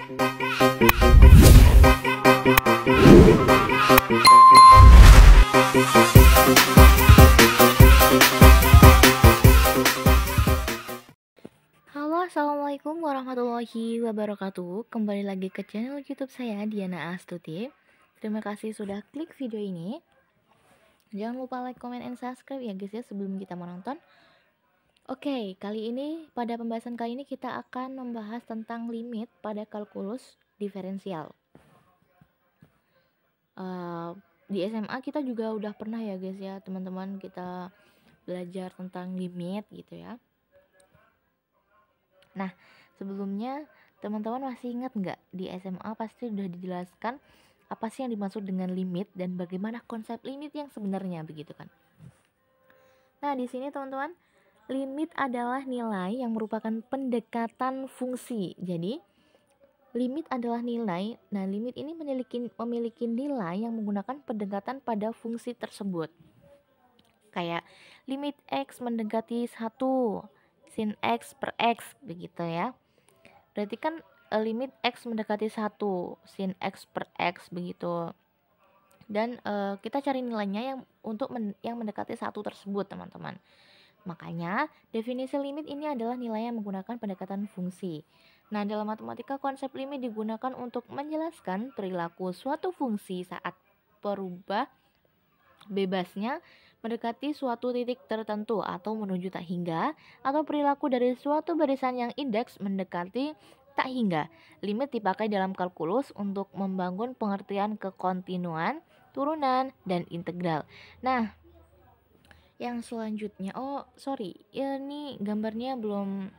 Halo, assalamualaikum warahmatullahi wabarakatuh. Kembali lagi ke channel YouTube saya, Diana Astuti. Terima kasih sudah klik video ini. Jangan lupa like, comment, and subscribe ya guys ya sebelum kita menonton. Oke, pada pembahasan kali ini kita akan membahas tentang limit pada kalkulus diferensial. Di SMA kita juga udah pernah ya guys ya teman-teman, kita belajar tentang limit gitu ya. Nah, sebelumnya teman-teman masih ingat nggak, di SMA pasti udah dijelaskan apa sih yang dimaksud dengan limit dan bagaimana konsep limit yang sebenarnya begitu kan. Nah, di sini teman-teman, limit adalah nilai yang merupakan pendekatan fungsi. Jadi, limit adalah nilai. Nah, limit ini memiliki nilai yang menggunakan pendekatan pada fungsi tersebut. Kayak limit X mendekati 1 sin X per X begitu ya. Berarti kan limit X mendekati 1 sin X per X begitu. Dan kita cari nilainya yang mendekati 1 tersebut teman-teman. Makanya definisi limit ini adalah nilai yang menggunakan pendekatan fungsi. Nah, dalam matematika konsep limit digunakan untuk menjelaskan perilaku suatu fungsi saat berubah bebasnya mendekati suatu titik tertentu atau menuju tak hingga, atau perilaku dari suatu barisan yang indeks mendekati tak hingga. Limit dipakai dalam kalkulus untuk membangun pengertian kekontinuan, turunan, dan integral. Nah, yang selanjutnya, ini gambarnya belum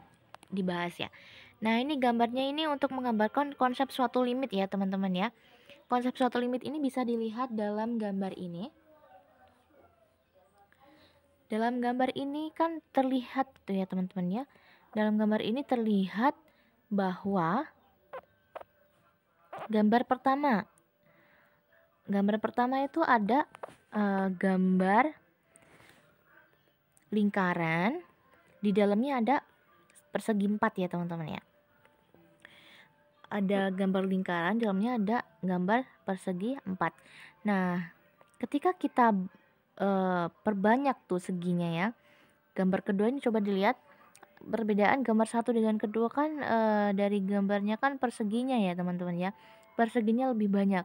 dibahas ya. Nah, ini gambarnya ini untuk menggambarkan konsep suatu limit ya teman-teman ya. Konsep suatu limit ini bisa dilihat dalam gambar ini. Dalam gambar ini kan terlihat tuh ya teman-teman ya. Dalam gambar ini terlihat bahwa gambar pertama itu ada gambar lingkaran, di dalamnya ada persegi 4 ya teman-teman ya. Ada gambar lingkaran, di dalamnya ada gambar persegi 4. Nah, ketika kita perbanyak tuh seginya ya. Gambar kedua ini coba dilihat perbedaan gambar satu dengan kedua kan, dari gambarnya kan perseginya ya teman-teman ya. Perseginya lebih banyak.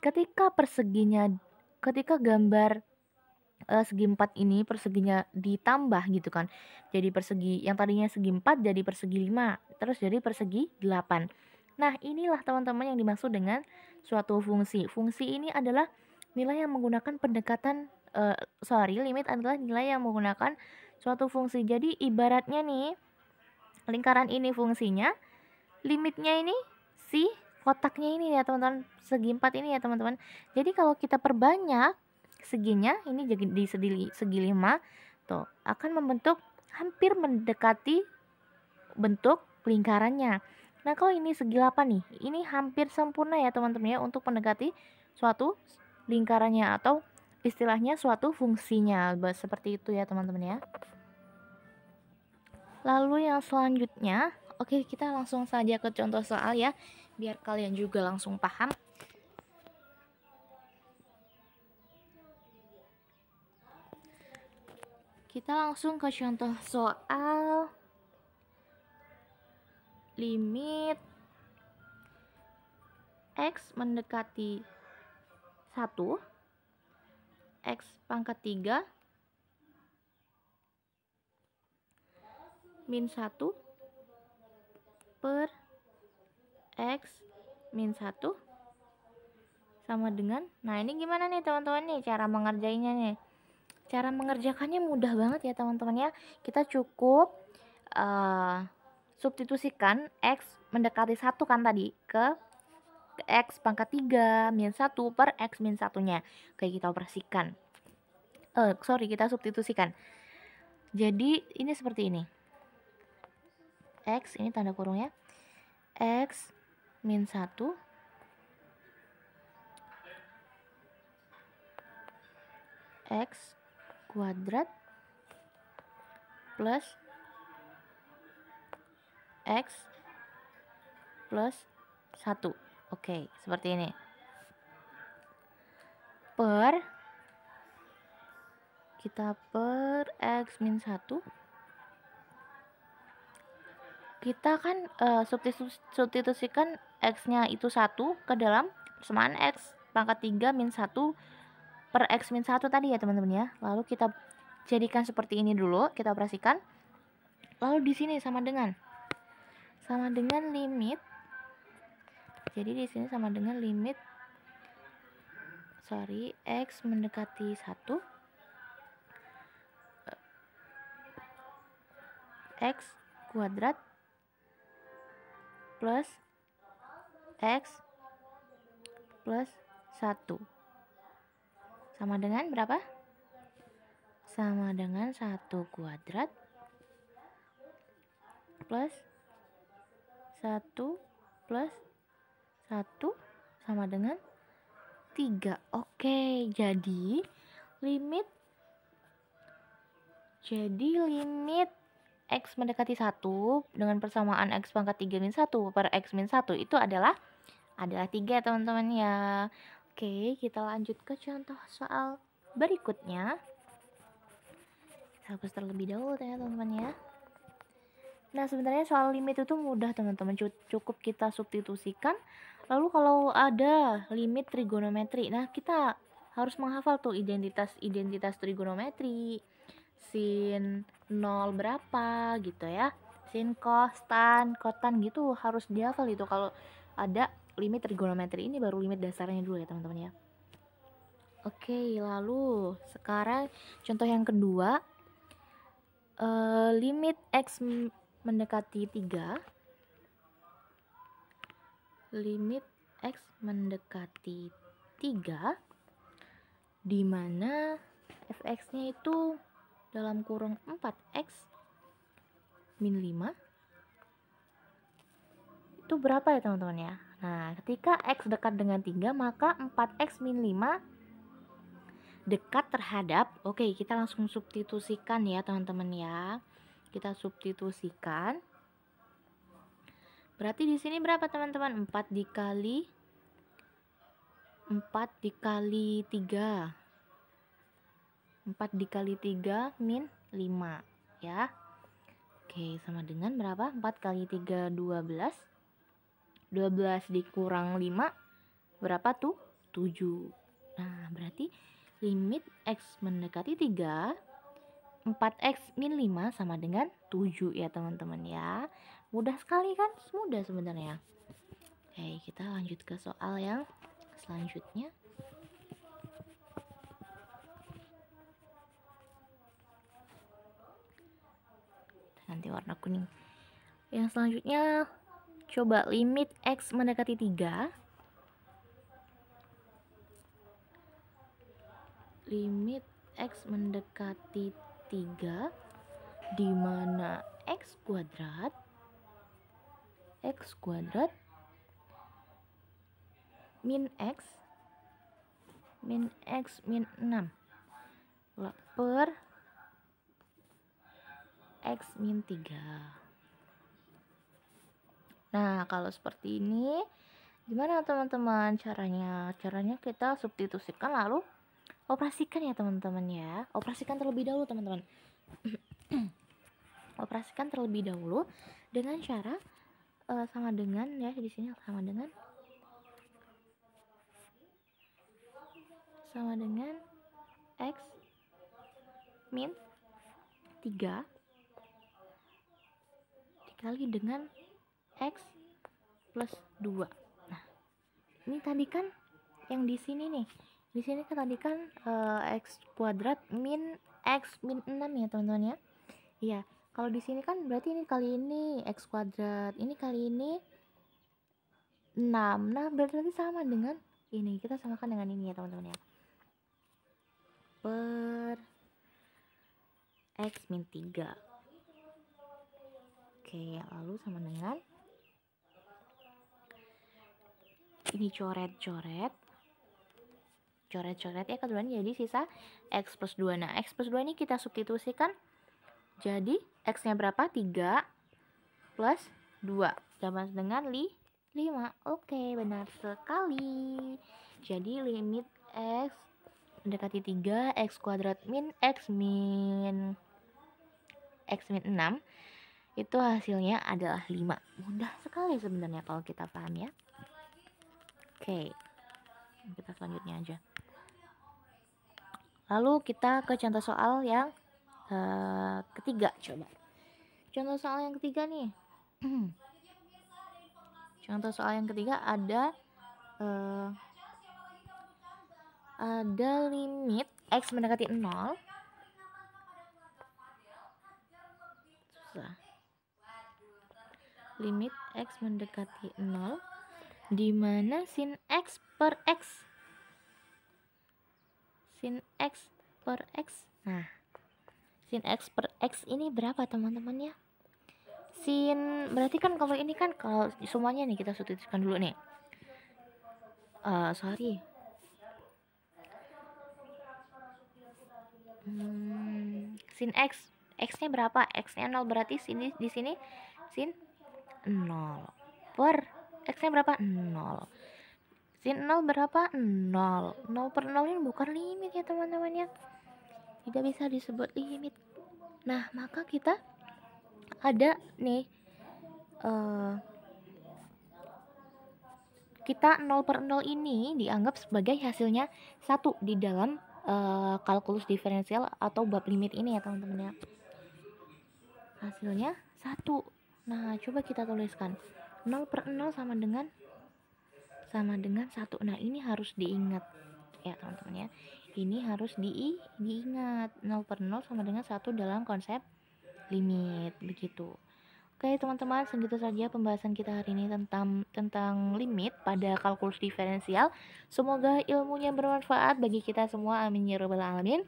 Ketika gambar segi 4 ini perseginya ditambah gitu kan. Jadi persegi yang tadinya segi 4 jadi persegi 5, terus jadi persegi 8. Nah, inilah teman-teman yang dimaksud dengan suatu fungsi. Fungsi ini adalah nilai yang menggunakan pendekatan limit adalah nilai yang menggunakan suatu fungsi. Jadi ibaratnya nih, lingkaran ini fungsinya, limitnya ini si kotaknya ini ya teman-teman, segi 4 ini ya teman-teman. Jadi kalau kita perbanyak seginya, ini jadi segi 5 tuh, akan membentuk hampir mendekati bentuk lingkarannya. Nah, kalau ini segi 8 nih, ini hampir sempurna ya teman-teman ya untuk mendekati suatu lingkarannya atau istilahnya suatu fungsinya. Seperti itu ya teman-teman ya. Lalu yang selanjutnya, oke, kita langsung saja ke contoh soal ya, biar kalian juga langsung paham. Kita langsung ke contoh soal limit X mendekati 1, X pangkat 3 min 1 per X min 1 sama dengan, nah ini gimana nih teman-teman nih cara mengerjainya nih. Cara mengerjakannya mudah banget ya teman-teman ya. Kita cukup substitusikan X mendekati 1 kan tadi ke X pangkat 3 min 1 per X min 1-nya. Oke, kita operasikan. Kita substitusikan. Jadi ini seperti ini. X ini tanda kurung ya. X min 1 X kuadrat plus X plus 1. Oke, seperti ini. Kita per X min 1. Kita kan substitusikan X-nya itu 1 ke dalam persamaan X pangkat 3 min 1 per X min 1 tadi ya teman-teman ya. Lalu kita jadikan seperti ini dulu, kita operasikan. Lalu di sini sama dengan limit. Jadi di sini sama dengan limit X mendekati 1 X kuadrat plus X plus 1 sama dengan berapa? Sama dengan 1 kuadrat plus 1 plus 1 sama dengan 3. Oke, jadi limit X mendekati 1 dengan persamaan X pangkat 3 min 1 per X min 1 itu adalah 3 teman-teman ya. Oke, kita lanjut ke contoh soal berikutnya. Kita hapus terlebih dahulu ya teman-teman ya. Nah, sebenarnya soal limit itu mudah teman-teman, cukup kita substitusikan. Lalu kalau ada limit trigonometri, nah kita harus menghafal tuh identitas trigonometri, sin 0 berapa gitu ya, sin, cos, tan, kotan gitu harus dihafal itu kalau ada limit trigonometri. Ini baru limit dasarnya dulu ya teman-teman ya. Oke, lalu sekarang contoh yang kedua, limit X mendekati 3, limit X mendekati 3 di mana fx-nya itu dalam kurung 4x min 5 itu berapa ya teman-teman ya. Nah, ketika X dekat dengan 3 maka 4x min 5 dekat terhadap, oke kita langsung substitusikan ya teman-teman ya. Kita substitusikan. Berarti di sini berapa teman-teman? 4 dikali 3. 4 dikali 3 min 5 ya. Oke, sama dengan berapa? 4 kali 3 12. 12 dikurang 5 berapa tuh? 7. Nah, berarti limit X mendekati 3, 4x min 5 sama dengan 7 ya teman-teman ya. Mudah sekali kan? Mudah sebenarnya. Oke, kita lanjut ke soal yang selanjutnya. Nanti warna kuning. Yang selanjutnya coba limit X mendekati 3. Limit X mendekati 3 di mana X kuadrat min X min 6 per X min 3. Nah, kalau seperti ini gimana teman-teman caranya? Caranya kita substitusikan lalu operasikan ya teman-teman ya. Operasikan terlebih dahulu teman-teman. Operasikan terlebih dahulu dengan cara sama dengan ya, di sini sama dengan X min 3 dikali dengan X plus 2. Nah, ini tadi kan yang di sini nih. Di sini kan tadi kan X kuadrat min X min 6 ya teman-teman ya. Iya, kalau di sini kan berarti ini kali ini X kuadrat, ini kali ini 6. Nah, berarti sama dengan ini. Kita samakan dengan ini ya teman-teman ya. Per X min 3. Oke, lalu sama dengan ini coret-coret ya keduanya, jadi sisa X plus 2. Nah, X plus 2 ini kita substitusikan jadi X nya berapa? 3 plus 2 sama dengan 5. 5. Oke, benar sekali. Jadi limit X mendekati 3, X kuadrat min X min 6 itu hasilnya adalah 5. Mudah sekali sebenarnya kalau kita paham ya. Oke, kita selanjutnya aja. Lalu kita ke contoh soal yang ketiga, coba. Contoh soal yang ketiga nih. Contoh soal yang ketiga ada limit X mendekati 0. Susah. Limit X mendekati 0 di mana sin X per X. Sin X per X. Nah, sin X per X ini berapa teman-teman ya? Sin berarti kan kalau ini kan kalau semuanya nih kita substitusikan dulu nih. Sin X, X-nya berapa? X-nya 0 berarti sini di sini sin 0 per X-nya berapa? 0. Sin 0 berapa? 0. 0 per 0 ini bukan limit ya teman-teman ya. Tidak bisa disebut limit. Nah, maka kita ada nih kita 0 per 0 ini dianggap sebagai hasilnya 1 di dalam kalkulus diferensial atau bab limit ini ya teman-teman ya. Hasilnya 1. Nah, coba kita tuliskan 0 per 0 sama dengan 1. Nah, ini harus diingat ya teman-teman ya. Ini harus diingat 0 per 0 sama dengan 1 dalam konsep limit, begitu. Oke teman-teman, segitu saja pembahasan kita hari ini tentang limit pada kalkulus diferensial. Semoga ilmunya bermanfaat bagi kita semua. Amin ya rabbal alamin.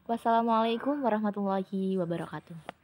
Wassalamualaikum warahmatullahi wabarakatuh.